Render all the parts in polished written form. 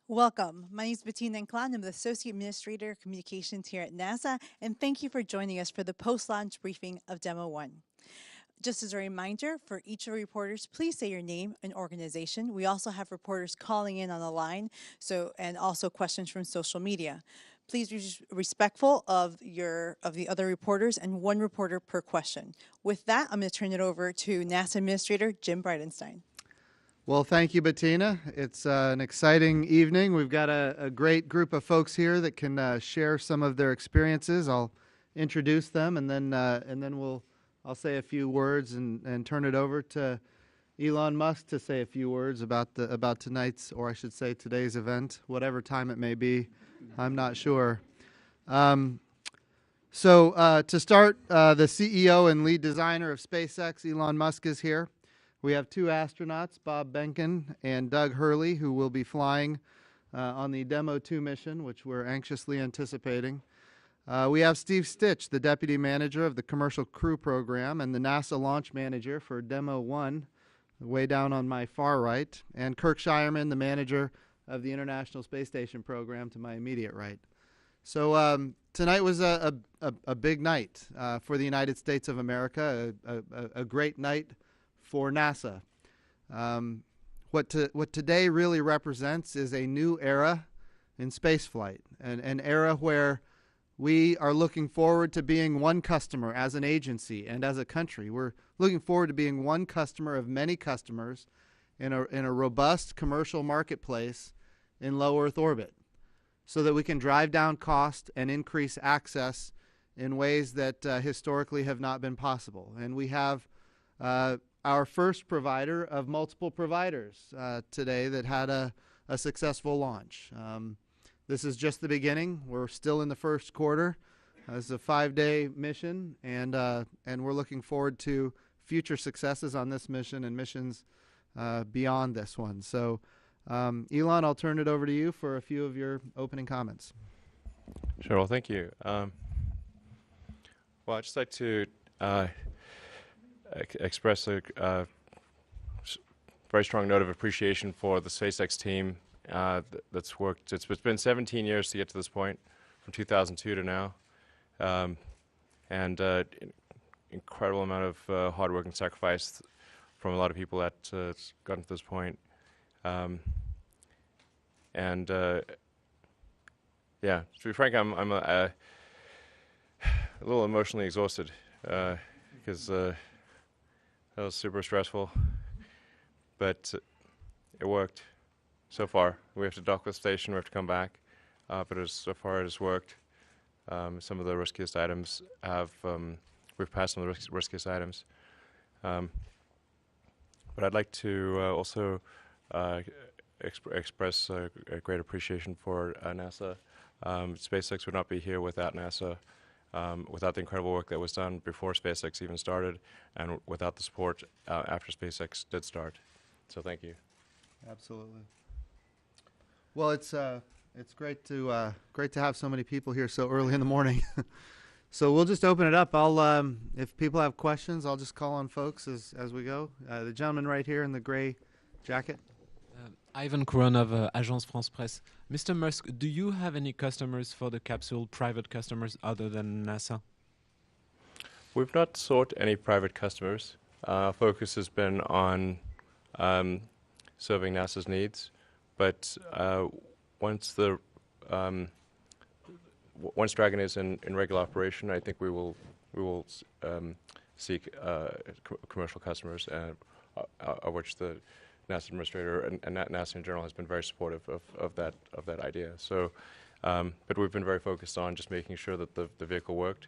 Welcome. My name is Bettina Nklan. I'm the Associate Administrator of Communications here at NASA, and thank you for joining us for the post-launch briefing of Demo 1. Just as a reminder, for each of the reporters, please say your name and organization. We also have reporters calling in on the line, and also questions from social media. Please be respectful of the other reporters and one reporter per question. With that, I'm going to turn it over to NASA Administrator Jim Bridenstine. Well, thank you, Bettina. It's an exciting evening. We've got a great group of folks here that can share some of their experiences. I'll introduce them, and then I'll say a few words and turn it over to Elon Musk to say a few words about tonight's, or I should say today's event, whatever time it may be. I'm not sure. To start, the CEO and lead designer of SpaceX, Elon Musk, is here. We have two astronauts, Bob Behnken and Doug Hurley, who will be flying on the Demo 2 mission, which we're anxiously anticipating. We have Steve Stitch, the Deputy Manager of the Commercial Crew Program and the NASA Launch Manager for Demo 1, way down on my far right, and Kirk Shireman, the Manager of the International Space Station Program, to my immediate right. So tonight was a big night for the United States of America, a great night for NASA. What today really represents is a new era in spaceflight, an era where we are looking forward to being one customer as an agency and as a country. We're looking forward to being one customer of many customers in a robust commercial marketplace in low Earth orbit, so that we can drive down cost and increase access in ways that historically have not been possible. And we have our first provider of multiple providers today that had a successful launch. This is just the beginning. We're still in the first quarter. It's a 5-day mission, and we're looking forward to future successes on this mission and missions beyond this one. So, Elon, I'll turn it over to you for a few of your opening comments. Sure. Well, thank you. Well, I'd just like to express a very strong note of appreciation for the SpaceX team that's worked. It's been 17 years to get to this point, from 2002 to now, and incredible amount of hard work and sacrifice from a lot of people that gotten to this point. Yeah, to be frank, I'm a little emotionally exhausted because that was super stressful, but it worked so far. We have to dock the station, we have to come back, but so far it has worked. Some of the riskiest items we've passed some of the riskiest items. But I'd like to also express a great appreciation for NASA. SpaceX would not be here without NASA. Without the incredible work that was done before SpaceX even started, and without the support after SpaceX did start. So thank you. Absolutely. Well, it's great to have so many people here so early in the morning. So we'll just open it up. If people have questions, I'll just call on folks as we go. The gentleman right here in the gray jacket. Ivan Couron of Agence France Presse. Mr. Musk, do you have any customers for the capsule, private customers other than NASA? We've not sought any private customers. Our focus has been on serving NASA's needs, but once Dragon is in regular operation, I think we will seek commercial customers, of which the NASA administrator and NASA in general has been very supportive of that idea. So, but we've been very focused on just making sure that the vehicle worked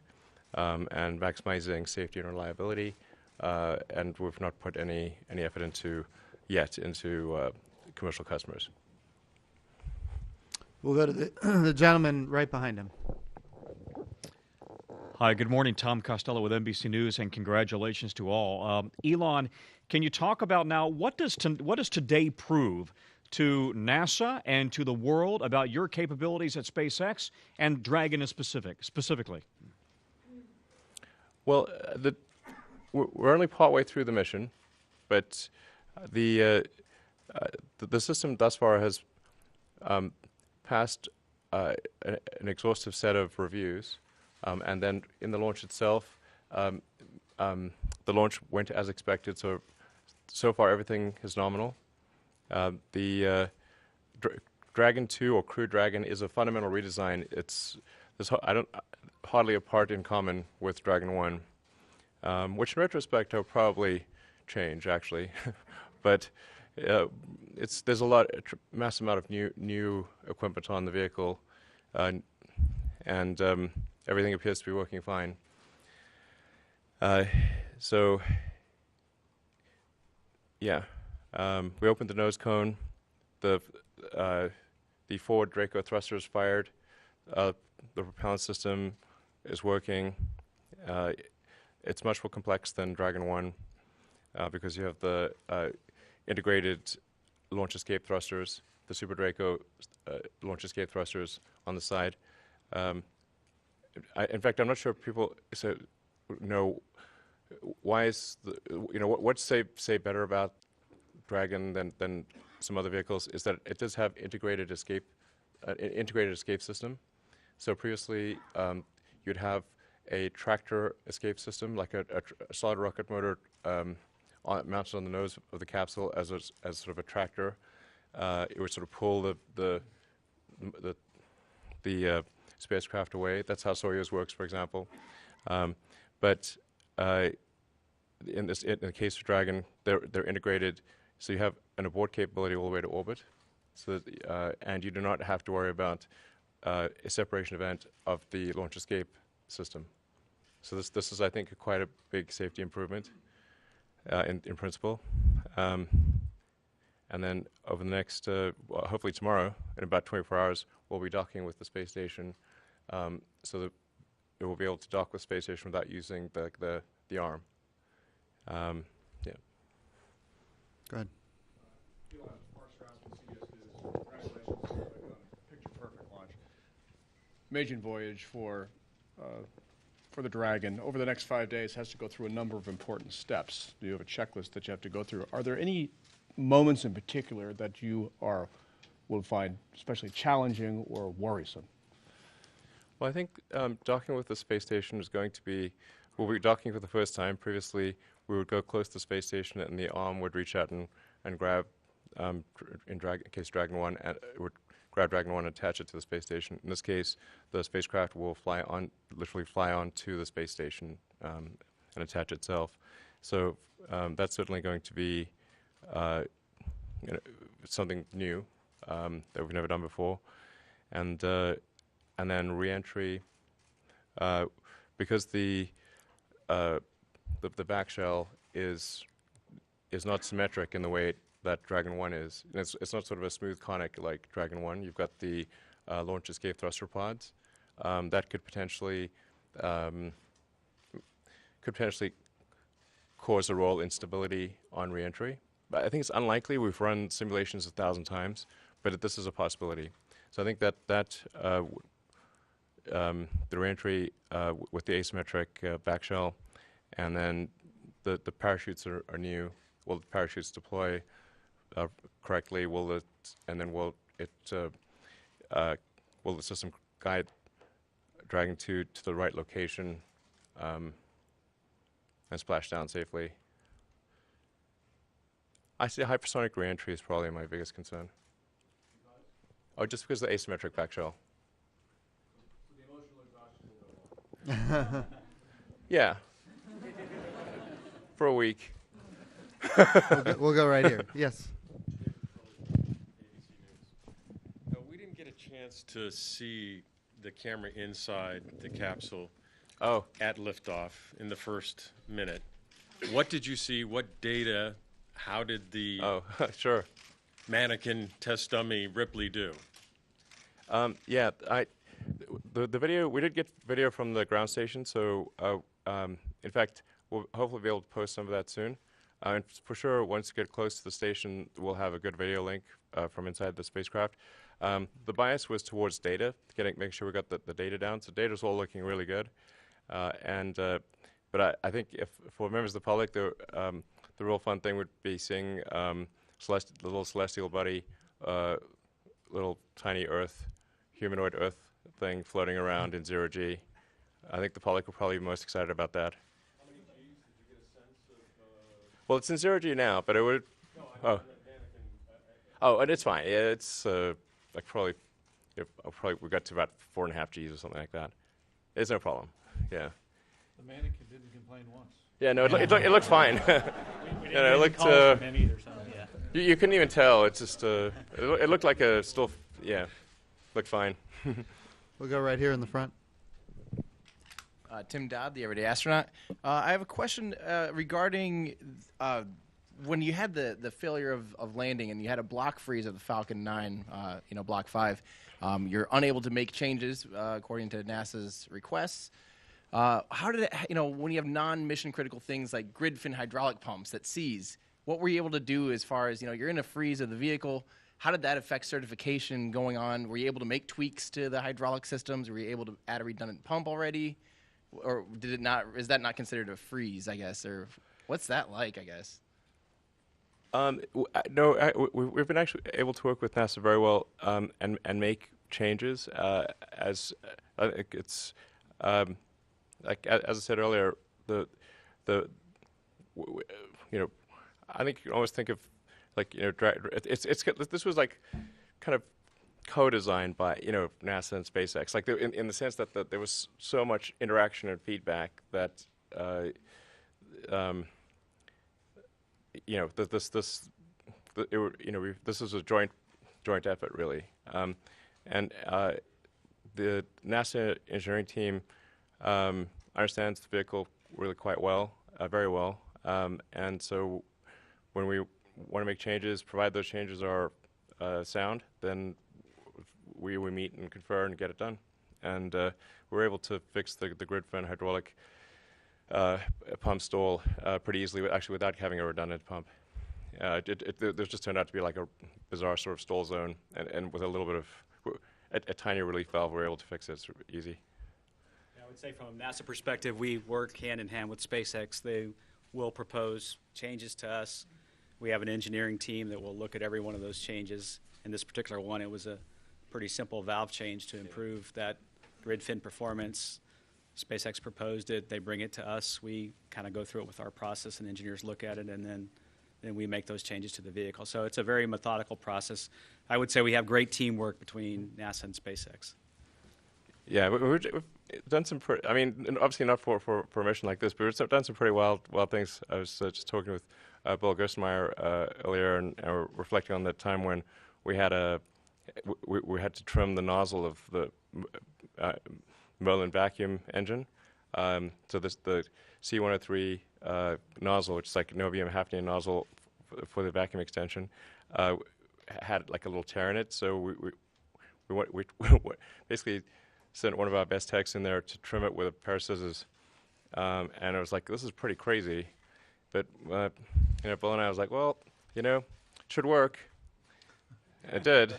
and maximizing safety and reliability, and we've not put any effort into commercial customers. We'll go to the gentleman right behind him. Hi, good morning. Tom Costello with NBC News, and congratulations to all. Elon, can you talk about now what does today prove to NASA and to the world about your capabilities at SpaceX and Dragon in specifically? Well, we're only partway through the mission, but the system thus far has passed an exhaustive set of reviews, and then in the launch itself, the launch went as expected. So far everything is nominal. The Dragon 2 or Crew Dragon is a fundamental redesign. Hardly a part in common with Dragon 1, which in retrospect I'll probably change actually, but there's a massive amount of new equipment on the vehicle, and everything appears to be working fine. So yeah, we opened the nose cone. The forward Draco thrusters fired. The propellant system is working. It's much more complex than Dragon 1 because you have the integrated launch escape thrusters, the Super Draco launch escape thrusters on the side. In fact, I'm not sure if people know why is what's say better about Dragon than some other vehicles is that it does have integrated escape system. So previously, you'd have a tractor escape system, like a solid rocket motor mounted on the nose of the capsule as sort of a tractor. It would sort of pull the spacecraft away. That's how Soyuz works, for example. But in the case of Dragon, they're integrated, so you have an abort capability all the way to orbit. So and you do not have to worry about a separation event of the launch escape system. So this is, I think, quite a big safety improvement in principle. And then over the next, hopefully tomorrow, in about 24 hours, we'll be docking with the space station, so that it will be able to dock with the space station without using the arm. Yeah. Go ahead. Picture perfect launch. Maiden voyage for the Dragon over the next 5 days has to go through a number of important steps. You have a checklist that you have to go through. Are there any moments in particular that you will find especially challenging or worrisome? Well, I think docking with the space station is going to be, we'll be docking for the first time. Previously, we would go close to the space station and the arm would reach out and grab, in case Dragon 1, and it would grab Dragon 1 and attach it to the space station. In this case, the spacecraft will literally fly onto the space station and attach itself. So that's certainly going to be something new that we've never done before. And then re-entry, because the back shell is not symmetric in the way that Dragon 1 is. And it's not sort of a smooth conic like Dragon 1. You've got the launch escape thruster pods that could potentially cause a roll instability on re-entry. But I think it's unlikely. We've run simulations 1,000 times, but this is a possibility. So I think that the re-entry with the asymmetric back shell, and then the parachutes are new. Will the parachutes deploy correctly? Will the system guide Dragon 2 to the right location and splash down safely? I see hypersonic re-entry is probably my biggest concern. Oh, just because of the asymmetric back shell. Yeah. For a week. We'll go right here. Yes. We didn't get a chance to see the camera inside the capsule at liftoff in the first minute. What did you see? What data? How did the Sure. mannequin test dummy Ripley do? Yeah, the video, we did get video from the ground station, so in fact, we'll hopefully be able to post some of that soon. And for sure, once we get close to the station, we'll have a good video link from inside the spacecraft. The bias was towards data, making sure we got the data down. So data's all looking really good. But I think for members of the public, the real fun thing would be seeing the little celestial buddy little tiny humanoid Earth thing floating around in zero G. I think the public will probably be most excited about that. How many Gs did you get a sense of? Well, it's in zero G now, but it would. No, Oh. Oh, and it's fine. Yeah, it's like probably we got to about 4.5 Gs or something like that. It's no problem. Yeah. The mannequin didn't complain once. Yeah, no, it looked fine. We You know, it looked. from him either, so yeah. You couldn't even tell. It's just. It looked like a still. Yeah, looked fine. We'll go right here in the front. Tim Dodd, the Everyday Astronaut. I have a question regarding when you had the failure of landing and you had a block freeze of the Falcon 9, Block 5. You're unable to make changes according to NASA's requests. How did it, when you have non-mission critical things like grid fin hydraulic pumps that seize, what were you able to do as far as, you're in a freeze of the vehicle? How did that affect certification going on? Were you able to make tweaks to the hydraulic systems? Were you able to add a redundant pump already? Or did it not? Is that not considered a freeze, I guess? Or what's that like, I guess? No, we've been actually able to work with NASA very well and make changes as it's like as I said earlier, I think you can almost think of like this was like kind of co-designed by NASA and SpaceX, like in the sense that there was so much interaction and feedback that this is a joint effort really, and the NASA engineering team understands the vehicle really quite well, very well, and so when we want to make changes, provide those changes are sound, then we meet and confer and get it done, and we're able to fix the grid fin hydraulic pump stall pretty easily, actually without having a redundant pump. There just turned out to be like a bizarre sort of stall zone, and with a little bit of a tiny relief valve, we're able to fix it. It's easy. I would say from a NASA perspective, we work hand in hand with SpaceX. They will propose changes to us. We have an engineering team that will look at every one of those changes. In this particular one, it was a pretty simple valve change to improve that grid fin performance. SpaceX proposed it. They bring it to us. We kind of go through it with our process, and engineers look at it, and then we make those changes to the vehicle. So it's a very methodical process. I would say we have great teamwork between NASA and SpaceX. Yeah, we've done some. Obviously not for a mission like this, but we've done some pretty wild things. I was just talking with Bill Gerstenmaier earlier, and we're reflecting on that time when we had we had to trim the nozzle of the Merlin vacuum engine. So the C103 nozzle, which is like an OVM half-inch nozzle for the vacuum extension, had like a little tear in it. So we basically sent one of our best techs in there to trim it with a pair of scissors, and it was like, this is pretty crazy, but Bill and I was like, well, it should work. It did.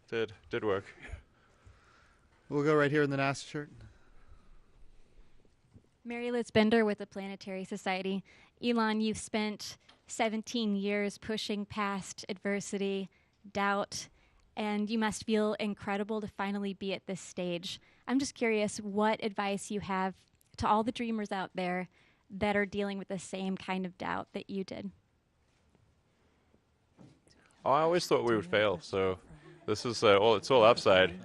did work. We'll go right here in the NASA shirt. Mary Liz Bender with the Planetary Society. Elon, you've spent 17 years pushing past adversity, doubt, and you must feel incredible to finally be at this stage. I'm just curious what advice you have to all the dreamers out there that are dealing with the same kind of doubt that you did. Oh, I always thought we would fail, so this is it's all upside.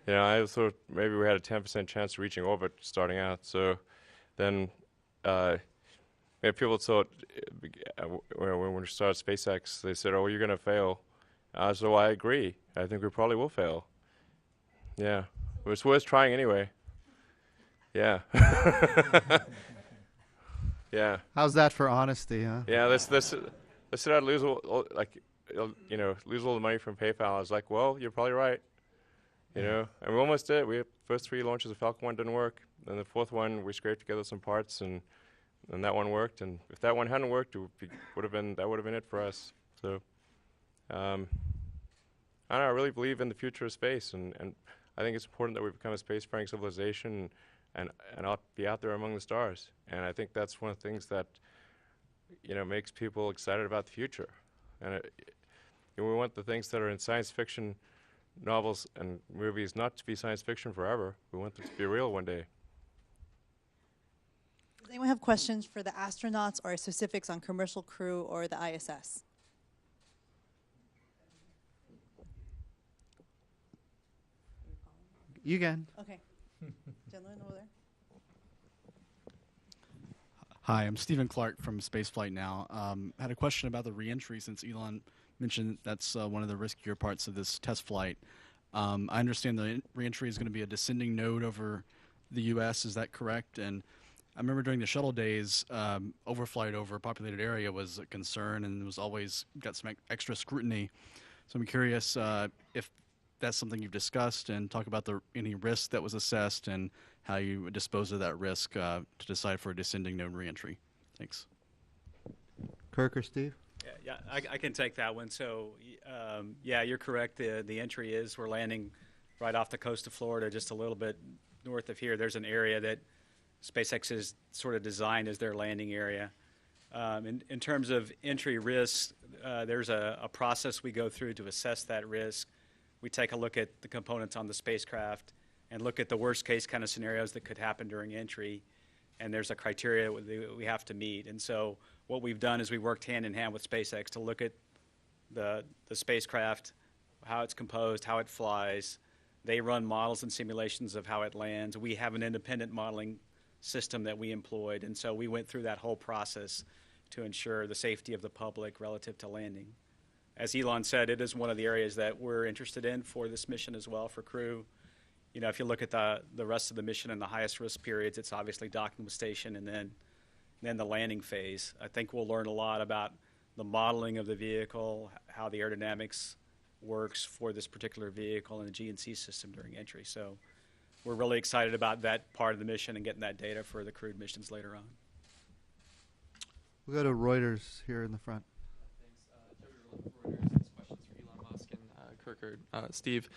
I thought maybe we had a 10% chance of reaching orbit starting out. So then people thought when we started SpaceX, they said, oh, you're going to fail. So I agree. I think we probably will fail. Yeah. It's worth trying anyway. Yeah. Yeah. How's that for honesty, huh? Yeah, they said I'd lose lose all the money from PayPal. I was like, well, you're probably right. And we almost did. We had first 3 launches of Falcon 1 didn't work. Then the 4th one, we scraped together some parts, and that one worked. And if that one hadn't worked, that would have been it for us. So, I don't know, I really believe in the future of space, and I think it's important that we become a spacefaring civilization and be out there among the stars. And I think that's one of the things that makes people excited about the future. And we want the things that are in science fiction novels and movies not to be science fiction forever. We want them to be real one day. Does anyone have questions for the astronauts or specifics on commercial crew or the ISS? You can. Okay. Gentleman over there. Hi, I'm Stephen Clark from Spaceflight Now. Had a question about the reentry since Elon mentioned that's one of the riskier parts of this test flight. I understand the reentry is going to be a descending node over the U.S. Is that correct? And I remember during the shuttle days, overflight over a populated area was a concern and was always got some extra scrutiny. So I'm curious if that's something you've discussed and talk about any risk that was assessed and how you dispose of that risk to decide for a descending node reentry. Thanks. Kirk or Steve? Yeah, I can take that one. So, yeah, you're correct. The entry is we're landing right off the coast of Florida, just a little bit north of here. There's an area that SpaceX is sort of designed as their landing area. In terms of entry risk, there's a process we go through to assess that risk. We take a look at the components on the spacecraft and look at the worst case kind of scenarios that could happen during entry. And there's a criteria we have to meet. And so what we've done is we worked hand in hand with SpaceX to look at the spacecraft, how it's composed, how it flies. They run models and simulations of how it lands. We have an independent modeling system that we employed. And so we went through that whole process to ensure the safety of the public relative to landing. As Elon said, it is one of the areas that we're interested in for this mission as well for crew. You know, if you look at the rest of the mission and the highest risk periods, it's obviously docking with station and then the landing phase. I think we'll learn a lot about the modeling of the vehicle, how the aerodynamics works for this particular vehicle and the GNC system during entry. So we're really excited about that part of the mission and getting that data for the crewed missions later on. We'll go to Reuters here in the front. Thanks. Joey Reuters. This question's for Elon Musk and Kirk or Steve.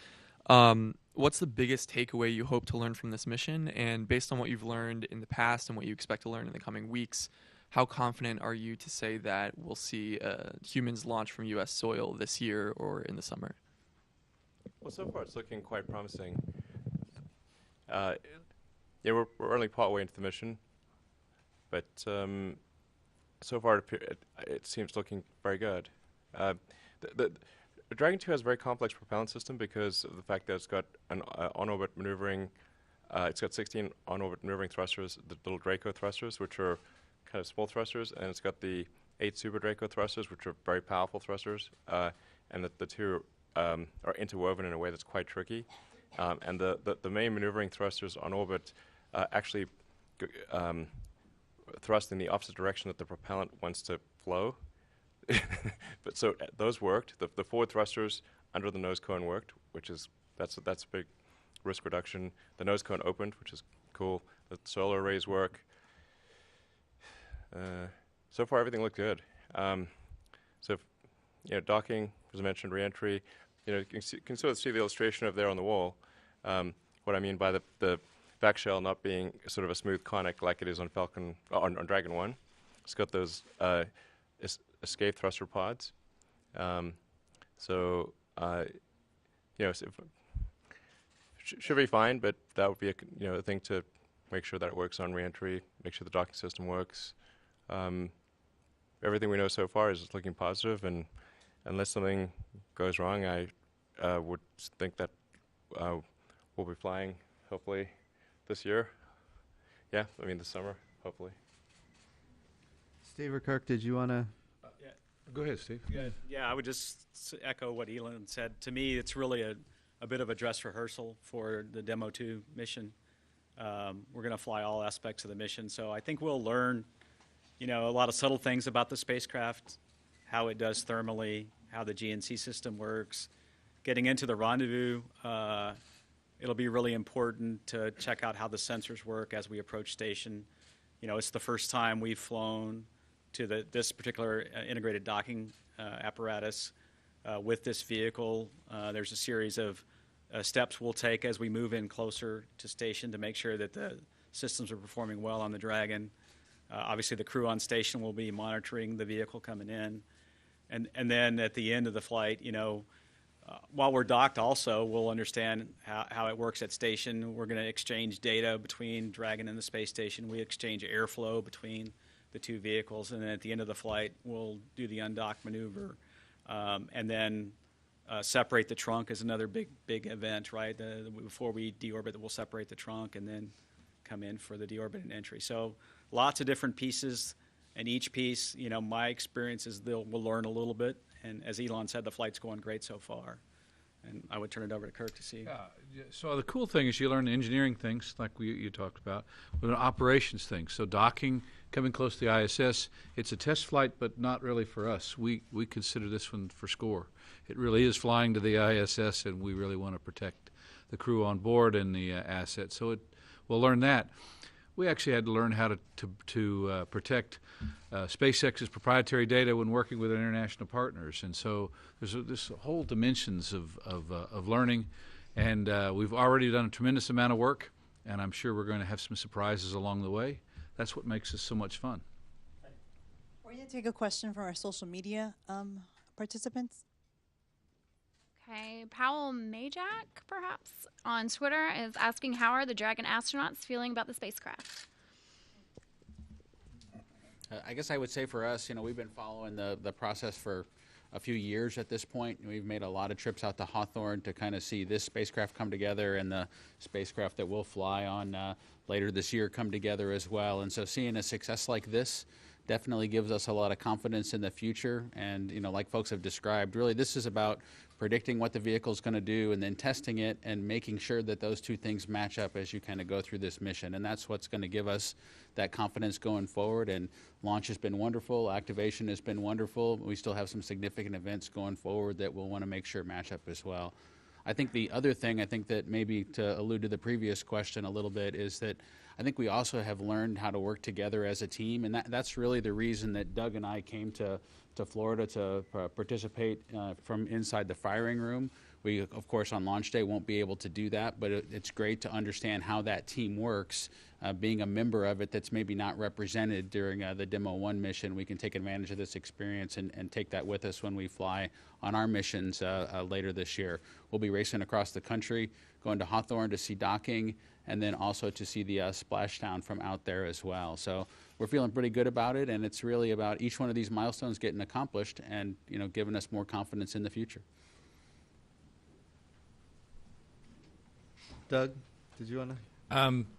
What's the biggest takeaway you hope to learn from this mission? And based on what you've learned in the past and what you expect to learn in the coming weeks, how confident are you to say that we'll see humans launch from U.S. soil this year or in the summer? Well, so far it's looking quite promising. Yeah, we're only partway into the mission, but so far it seems looking very good. The Dragon 2 has a very complex propellant system because of the fact that it's got an on-orbit maneuvering. It's got 16 on-orbit maneuvering thrusters, the little Draco thrusters, which are kind of small thrusters, and it's got the 8 Super Draco thrusters, which are very powerful thrusters, and the two are interwoven in a way that's quite tricky. And the main maneuvering thrusters on orbit actually thrust in the opposite direction that the propellant wants to flow. But so those worked. The forward thrusters under the nose cone worked, that's a big risk reduction. The nose cone opened, which is cool. The solar arrays work. So far, everything looked good. Docking, as I mentioned, reentry. You can sort of see the illustration of there on the wall. What I mean by the back shell not being sort of a smooth conic like it is on Falcon on Dragon 1. It's got those escape thruster pods. Should be fine, but that would be a thing to make sure that it works on reentry, make sure the docking system works. Everything we know so far is looking positive, and unless something goes wrong, I would think that we'll be flying hopefully this year. Yeah, I mean this summer, hopefully. Steve or Kirk, did you want to? Go ahead, Steve. Yeah, I would just echo what Elon said. To me, it's really a bit of a dress rehearsal for the Demo 2 mission. We're going to fly all aspects of the mission, so I think we'll learn, a lot of subtle things about the spacecraft, how it does thermally, how the GNC system works. Getting into the rendezvous, it'll be really important to check out how the sensors work as we approach station. It's the first time we've flown to this particular integrated docking apparatus with this vehicle. There's a series of steps we'll take as we move in closer to station to make sure that the systems are performing well on the Dragon. Obviously, the crew on station will be monitoring the vehicle coming in. And then at the end of the flight, while we're docked also, we'll understand how it works at station. We're going to exchange data between Dragon and the space station. We exchange airflow between the two vehicles. And then at the end of the flight, we'll do the undock maneuver. And then separate the trunk is another big event, right? Before we deorbit, we'll separate the trunk and then come in for the deorbit and entry. So lots of different pieces. And each piece, my experience is we'll learn a little bit. And as Elon said, the flight's going great so far. And I would turn it over to Kirk to see. Yeah, so the cool thing is you learn engineering things like you talked about, but operations things. So docking, coming close to the ISS, it's a test flight, but not really for us. We consider this one for SCORE. It really is flying to the ISS, and we really want to protect the crew on board and the assets. So we'll learn that. We actually had to learn how to protect SpaceX's proprietary data when working with international partners, and so there's this whole dimensions of learning, and we've already done a tremendous amount of work, and I'm sure we're going to have some surprises along the way. That's what makes this so much fun. We're going to take a question from our social media participants. Okay, Powell Majak, perhaps, on Twitter is asking, how are the Dragon astronauts feeling about the spacecraft? I guess I would say for us, we've been following the process for a few years at this point. We've made a lot of trips out to Hawthorne to kind of see this spacecraft come together and the spacecraft that we'll fly on later this year come together as well. And so seeing a success like this definitely gives us a lot of confidence in the future. And, like folks have described, really this is about predicting what the vehicle is going to do and then testing it and making sure that those two things match up as you kind of go through this mission. And that's what's going to give us that confidence going forward. And launch has been wonderful. Activation has been wonderful. We still have some significant events going forward that we'll want to make sure match up as well. I think the other thing, that maybe to allude to the previous question a little bit, is that I think we also have learned how to work together as a team, and that's really the reason that Doug and I came to Florida to participate from inside the firing room. We, of course, on launch day won't be able to do that, but it's great to understand how that team works. Being a member of it that's maybe not represented during the Demo 1 mission, we can take advantage of this experience and take that with us when we fly on our missions later this year. We'll be racing across the country, going to Hawthorne to see docking, and then also to see the splashdown from out there as well. So we're feeling pretty good about it, and it's really about each one of these milestones getting accomplished and giving us more confidence in the future. Doug, did you want to?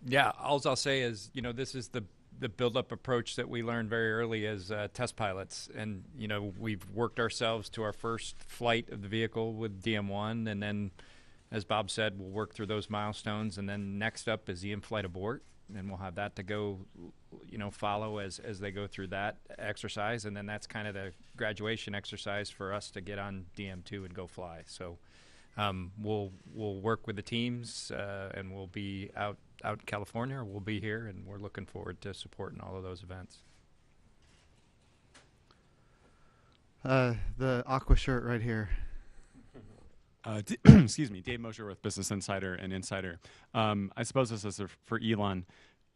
Yeah, all I'll say is, this is the build-up approach that we learned very early as test pilots. And, we've worked ourselves to our first flight of the vehicle with DM1. And then, as Bob said, we'll work through those milestones. And then next up is the in-flight abort. And we'll have that to go, follow as they go through that exercise. And then that's kind of the graduation exercise for us to get on DM2 and go fly. So we'll work with the teams, and we'll be out in California, or we'll be here, and we're looking forward to supporting all of those events. The aqua shirt right here. Excuse me, Dave Mosher with Business Insider and Insider. I suppose this is for Elon.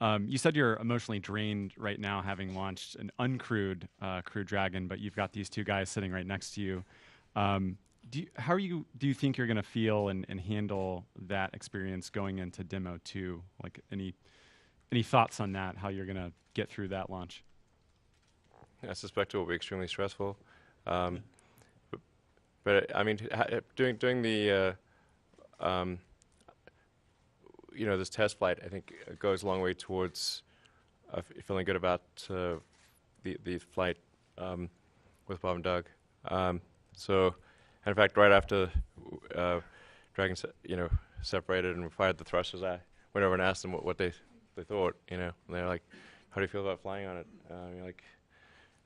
You said you're emotionally drained right now, having launched an uncrewed Crew Dragon, but you've got these two guys sitting right next to you. Do you think you're going to feel and handle that experience going into Demo 2? Like any thoughts on that? How you're going to get through that launch? I suspect it will be extremely stressful. But I mean, doing the this test flight, I think goes a long way towards feeling good about the flight with Bob and Doug. So. And in fact, right after Dragon, separated and we fired the thrusters, I went over and asked them what they thought, and they're like, "How do you feel about flying on it?"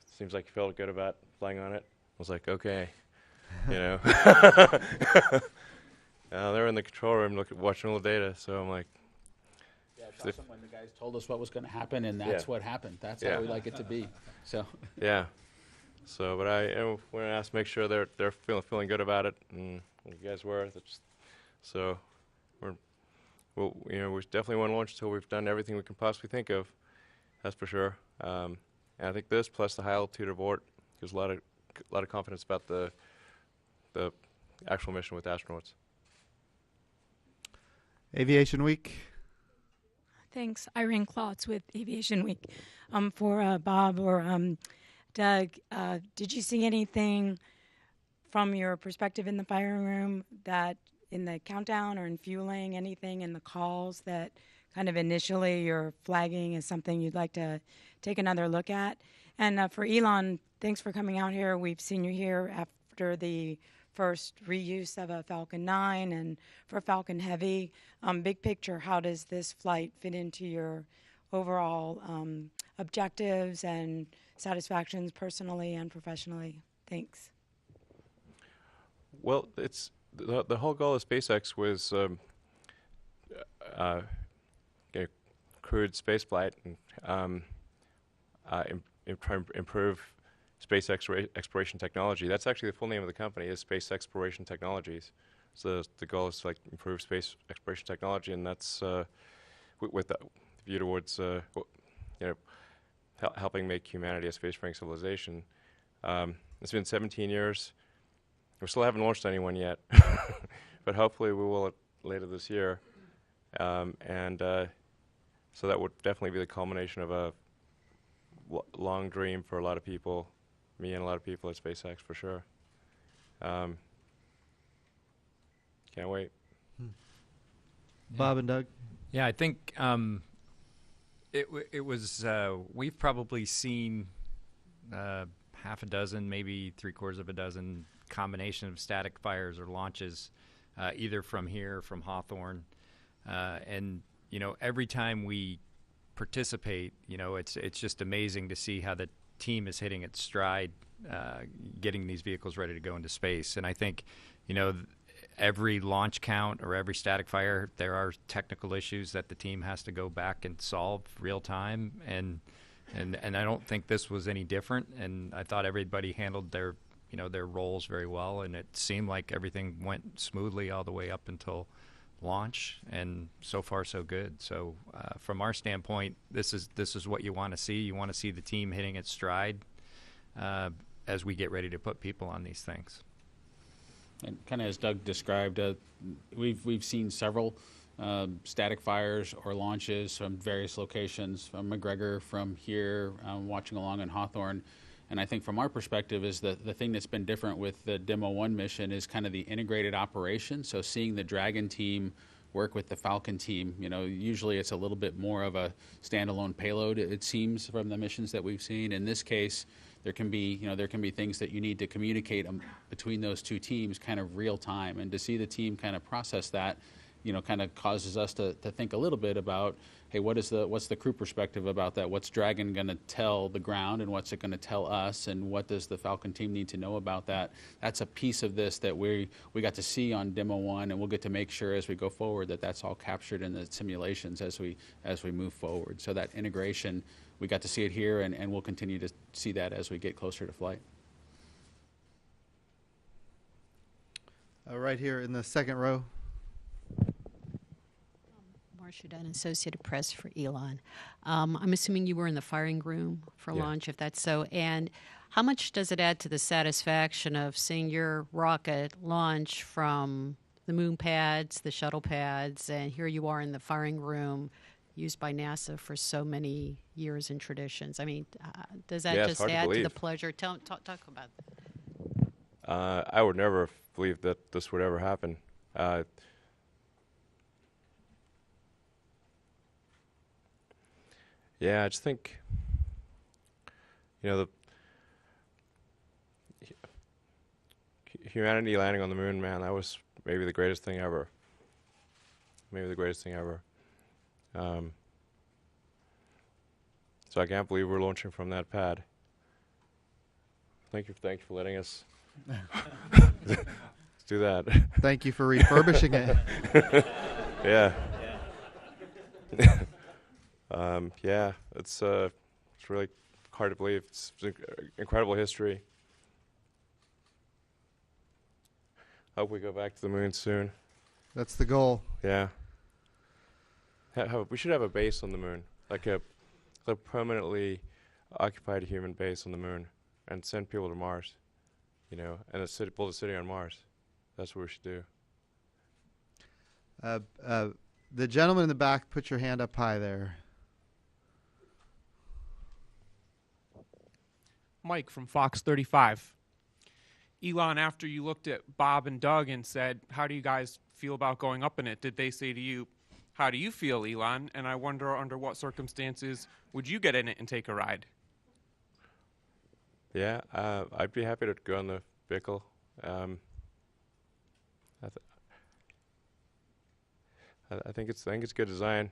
Seems like you felt good about flying on it. I was like, "Okay," They're in the control room watching all the data, so I'm like. Yeah, it's awesome when the guys told us what was going to happen, and that's what happened. That's how we like it to be. So. Yeah. So, but we're gonna ask to make sure they're feeling good about it, and you guys were. So, we definitely want to launch until we've done everything we can possibly think of. That's for sure. And I think this plus the high altitude abort gives a lot of lot of confidence about the actual mission with astronauts. Aviation Week. Thanks. Irene Klotz with Aviation Week. For Bob or Doug, did you see anything from your perspective in the firing room that in the countdown or in fueling, anything in the calls that kind of initially you're flagging as something you'd like to take another look at? And for Elon, thanks for coming out here. We've seen you here after the first reuse of a Falcon 9 and for Falcon Heavy. Big picture, how does this flight fit into your overall objectives and satisfactions personally and professionally? Thanks. Well, it's the whole goal of SpaceX was crewed spaceflight and improve space exploration technology. That's actually the full name of the company, is Space Exploration Technologies. So the goal is to like improve space exploration technology, and that's with the view towards helping make humanity a spacefaring civilization. It's been 17 years. We still haven't launched anyone yet, but hopefully we will later this year. So that would definitely be the culmination of a long dream for a lot of people, me and a lot of people at SpaceX for sure. Can't wait. Bob and Doug? Yeah, I think it was, we've probably seen half a dozen, maybe three-quarters of a dozen combination of static fires or launches, either from here, from Hawthorne. And, every time we participate, it's just amazing to see how the team is hitting its stride, getting these vehicles ready to go into space. And I think, every launch count or every static fire, there are technical issues that the team has to go back and solve real time. And I don't think this was any different. And I thought everybody handled their roles very well. And it seemed like everything went smoothly all the way up until launch, and so far so good. So from our standpoint, this is what you want to see. You want to see the team hitting its stride as we get ready to put people on these things. And kind of as Doug described, we've seen several static fires or launches from various locations, from McGregor, from here, watching along in Hawthorne. And I think from our perspective is the thing that's been different with the Demo 1 mission is kind of the integrated operation. So seeing the Dragon team work with the Falcon team, usually it's a little bit more of a standalone payload, it seems, from the missions that we've seen. In this case, there can be things that you need to communicate between those two teams kind of real time. And to see the team kind of process that, kind of causes us to think a little bit about, hey, what's the crew perspective about that? What's Dragon going to tell the ground, and what's it going to tell us, and what does the Falcon team need to know about that? That's a piece of this that we got to see on Demo 1, and we'll get to make sure as we go forward that that's all captured in the simulations as we move forward. So that integration, we got to see it here, and we'll continue to see that as we get closer to flight. Right here in the second row. Marcia Dunn, Associated Press for Elon. I'm assuming you were in the firing room for launch, if that's so. And how much does it add to the satisfaction of seeing your rocket launch from the moon pads, the shuttle pads, and here you are in the firing room used by NASA for so many years and traditions? I mean, does that just add to the pleasure? Talk about that. I would never have believed that this would ever happen. Yeah, I just think, the humanity landing on the moon, man, that was maybe the greatest thing ever. Maybe the greatest thing ever. So I can't believe we're launching from that pad. Thank you for letting us let's do that. Thank you for refurbishing it. Yeah. Yeah, it's really hard to believe. It's incredible history. Hope we go back to the moon soon. That's the goal. Yeah. We should have a base on the moon, like a permanently occupied human base on the moon, and send people to Mars. you know, and build a city on Mars. That's what we should do. The gentleman in the back, put your hand up high there. Mike from Fox 35. Elon, after you looked at Bob and Doug and said, how do you guys feel about going up in it? Did they say to you, how do you feel, Elon? And I wonder under what circumstances would you get in it and take a ride? Yeah, I'd be happy to go on the vehicle. I think it's good design.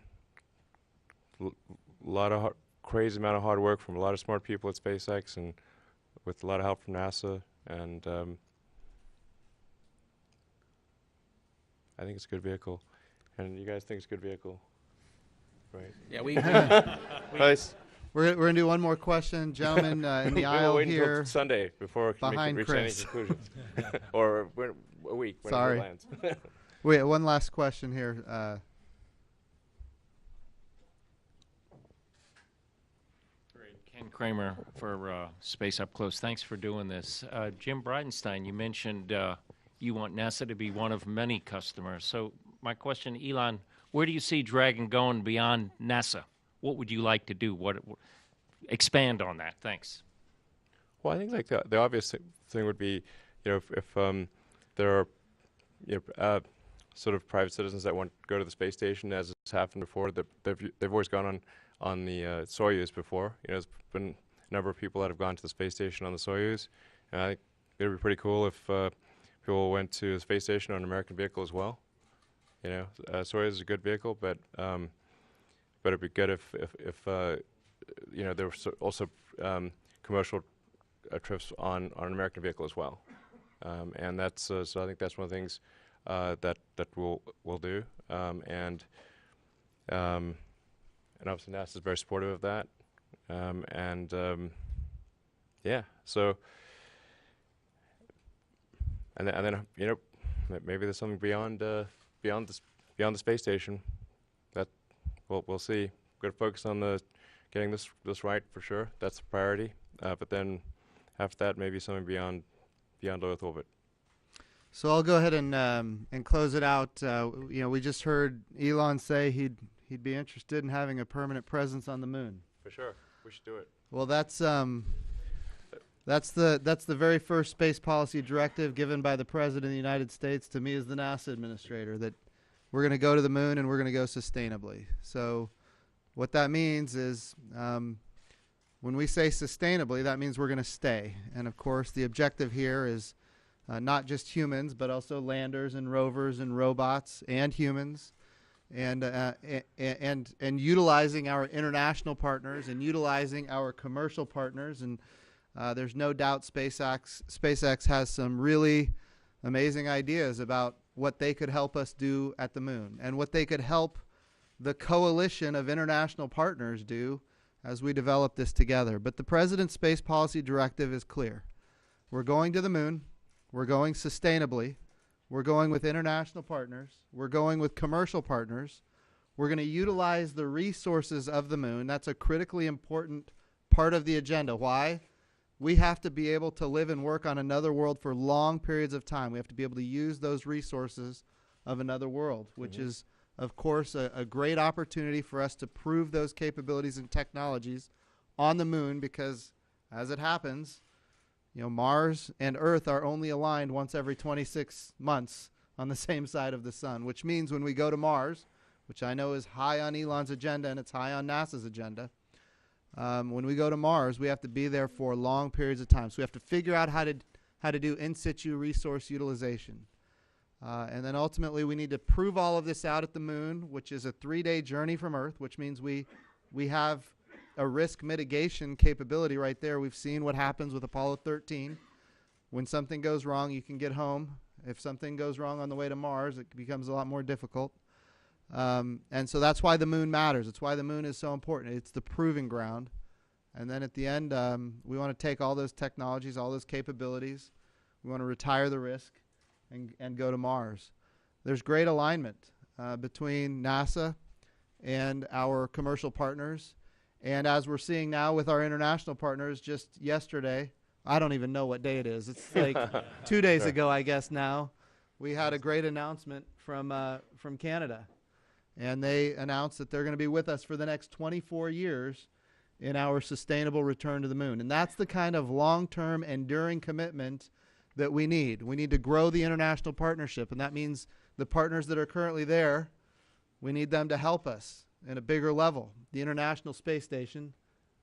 Lot of crazy amount of hard work from a lot of smart people at SpaceX, and with a lot of help from NASA. And I think it's a good vehicle. And you guys think it's a good vehicle, right? Yeah, we. Nice. We're going to do one more question, gentlemen, in the aisle wait here. until Sunday before we can reach any Chris. conclusions, or a week when Sorry. it lands. Wait, one last question here. Ken Kramer for Space Up Close. Thanks for doing this. Jim Bridenstine, you mentioned you want NASA to be one of many customers. So my question, Elon, where do you see Dragon going beyond NASA? What would you like to do? Expand on that. Thanks. Well, I think like the obvious thing would be, you know, if there are, you know, sort of private citizens that want to go to the space station, as has happened before, that they've always gone on the Soyuz before. You know, there's been a number of people that have gone to the space station on the Soyuz, and I think it would be pretty cool if people went to the space station on an American vehicle as well. You know, Soyuz is a good vehicle, but it'd be good if you know, there were also commercial trips on an American vehicle as well, and that's so I think that's one of the things that we'll do, and obviously NASA is very supportive of that, yeah. So and then you know, maybe there's something beyond the space station that we'll see. We're gonna focus on getting this right for sure. That's the priority. But then after that, maybe something beyond Earth orbit. So I'll go ahead and close it out. You know, we just heard Elon say he'd be interested in having a permanent presence on the moon. For sure, we should do it. Well, that's the very first space policy directive given by the President of the United States to me as the NASA administrator, that we're going to go to the moon and we're going to go sustainably. So what that means is when we say sustainably, that means we're going to stay. And of course, the objective here is not just humans, but also landers and rovers and robots and humans, and utilizing our international partners and utilizing our commercial partners. And there's no doubt SpaceX has some really amazing ideas about what they could help us do at the moon and what they could help the coalition of international partners do as we develop this together. But the President's Space Policy Directive is clear. We're going to the moon. We're going sustainably. We're going with international partners. We're going with commercial partners. We're going to utilize the resources of the moon. That's a critically important part of the agenda. Why? We have to be able to live and work on another world for long periods of time. We have to be able to use those resources of another world, which is, of course, a great opportunity for us to prove those capabilities and technologies on the moon, because as it happens, you know, Mars and Earth are only aligned once every 26 months on the same side of the sun, which means when we go to Mars, which I know is high on Elon's agenda and it's high on NASA's agenda, when we go to Mars, we have to be there for long periods of time. So we have to figure out how to do in situ resource utilization. And then ultimately we need to prove all of this out at the moon, which is a 3-day journey from Earth, which means we have a risk mitigation capability right there. We've seen what happens with Apollo 13. When something goes wrong, you can get home. If something goes wrong on the way to Mars, it becomes a lot more difficult. And so that's why the moon matters. It's why the moon is so important. It's the proving ground. And then at the end, we want to take all those technologies, all those capabilities. We want to retire the risk and go to Mars. There's great alignment between NASA and our commercial partners. And as we're seeing now with our international partners, just yesterday, I don't even know what day it is. It's like 2 days Sure. ago, I guess now, we had a great announcement from Canada. And they announced that they're going to be with us for the next 24 years in our sustainable return to the moon. And that's the kind of long-term, enduring commitment that we need. We need to grow the international partnership, and that means the partners that are currently there, we need them to help us in a bigger level. The International Space Station,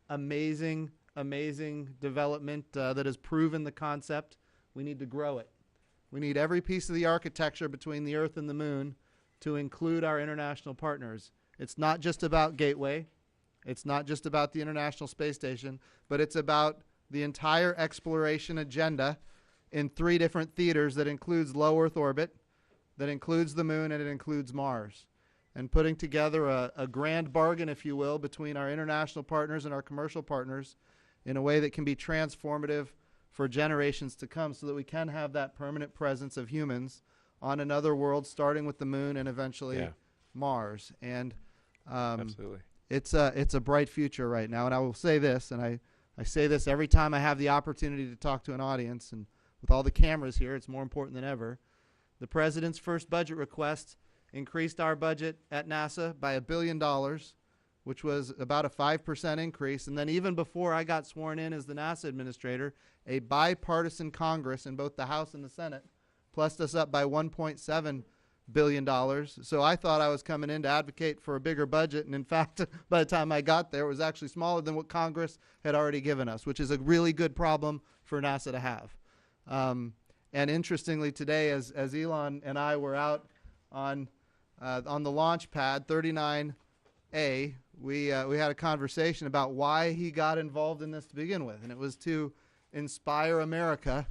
amazing, amazing development that has proven the concept. We need to grow it. We need every piece of the architecture between the Earth and the moon to include our international partners. It's not just about Gateway. It's not just about the International Space Station, but it's about the entire exploration agenda in 3 different theaters that includes low Earth orbit, that includes the moon, and it includes Mars. And putting together a grand bargain, if you will, between our international partners and our commercial partners in a way that can be transformative for generations to come so that we can have that permanent presence of humans on another world, starting with the moon and eventually Mars. And Absolutely. it's a bright future right now. And I will say this, and I say this every time I have the opportunity to talk to an audience, and with all the cameras here, it's more important than ever. The President's first budget request increased our budget at NASA by $1 billion, which was about a 5% increase. And then even before I got sworn in as the NASA administrator, a bipartisan Congress in both the House and the Senate plussed us up by $1.7 billion. So I thought I was coming in to advocate for a bigger budget. And in fact, by the time I got there, it was actually smaller than what Congress had already given us, which is a really good problem for NASA to have. And interestingly, today, as Elon and I were out on the launch pad, 39A, we had a conversation about why he got involved in this to begin with. And it was to inspire America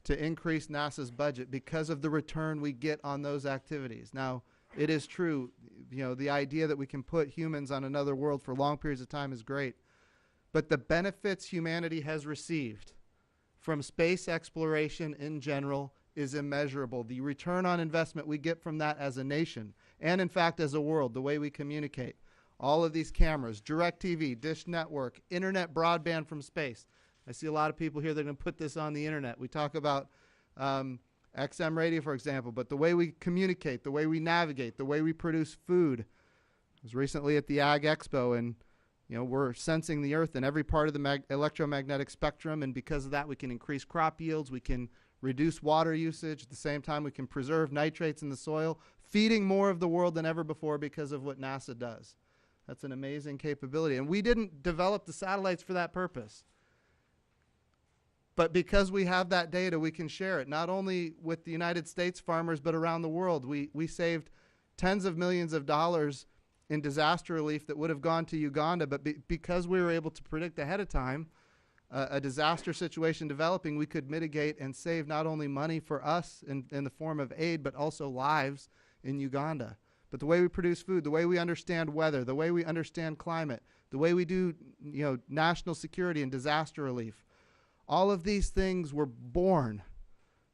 to increase NASA's budget because of the return we get on those activities. Now, it is true, the idea that we can put humans on another world for long periods of time is great. But the benefits humanity has received from space exploration in general is immeasurable. The return on investment we get from that as a nation, and in fact as a world, the way we communicate, all of these cameras, DirecTV, Dish Network, internet broadband from space. I see a lot of people here that are going to put this on the internet. We talk about XM radio, for example, but the way we communicate, the way we navigate, the way we produce food. I was recently at the Ag Expo, and we're sensing the Earth in every part of the electromagnetic spectrum, and because of that we can increase crop yields, we can reduce water usage. At the same time, we can preserve nitrates in the soil, feeding more of the world than ever before because of what NASA does. That's an amazing capability. And we didn't develop the satellites for that purpose. But because we have that data, we can share it, not only with the United States farmers, but around the world. We saved tens of millions of dollars in disaster relief that would have gone to Uganda, but because we were able to predict ahead of time a disaster situation developing, we could mitigate and save not only money for us in the form of aid, but also lives in Uganda. But the way we produce food, the way we understand weather, the way we understand climate, the way we do national security and disaster relief, all of these things were born.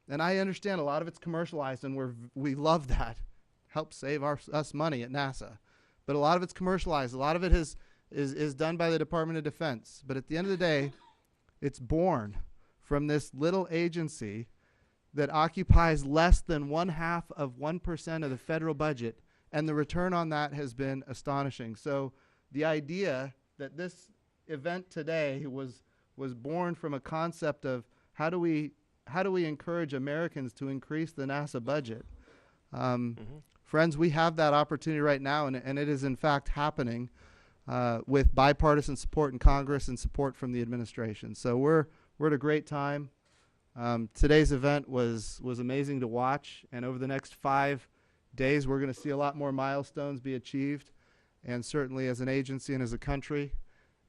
And I understand a lot of it's commercialized, and we love that. Helps save us money at NASA. But a lot of it's commercialized. A lot of it is done by the Department of Defense. But at the end of the day, it's born from this little agency that occupies less than 0.5% of the federal budget, and the return on that has been astonishing. So the idea that this event today was born from a concept of how do we encourage Americans to increase the NASA budget. Friends, we have that opportunity right now, and it is in fact happening with bipartisan support in Congress and support from the administration. So we're at a great time. Today's event was amazing to watch, and over the next 5 days we're going to see a lot more milestones be achieved, and certainly as an agency and as a country,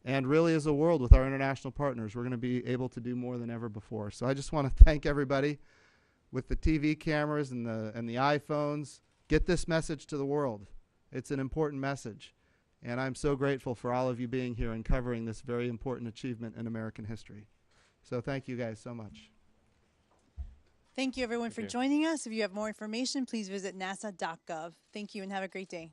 and really as a world with our international partners, we're going to be able to do more than ever before. So I just want to thank everybody with the TV cameras and the iPhones. Get this message to the world. It's an important message. And I'm so grateful for all of you being here and covering this very important achievement in American history. So thank you guys so much. Thank you, everyone, for joining us. If you have more information, please visit nasa.gov. Thank you and have a great day.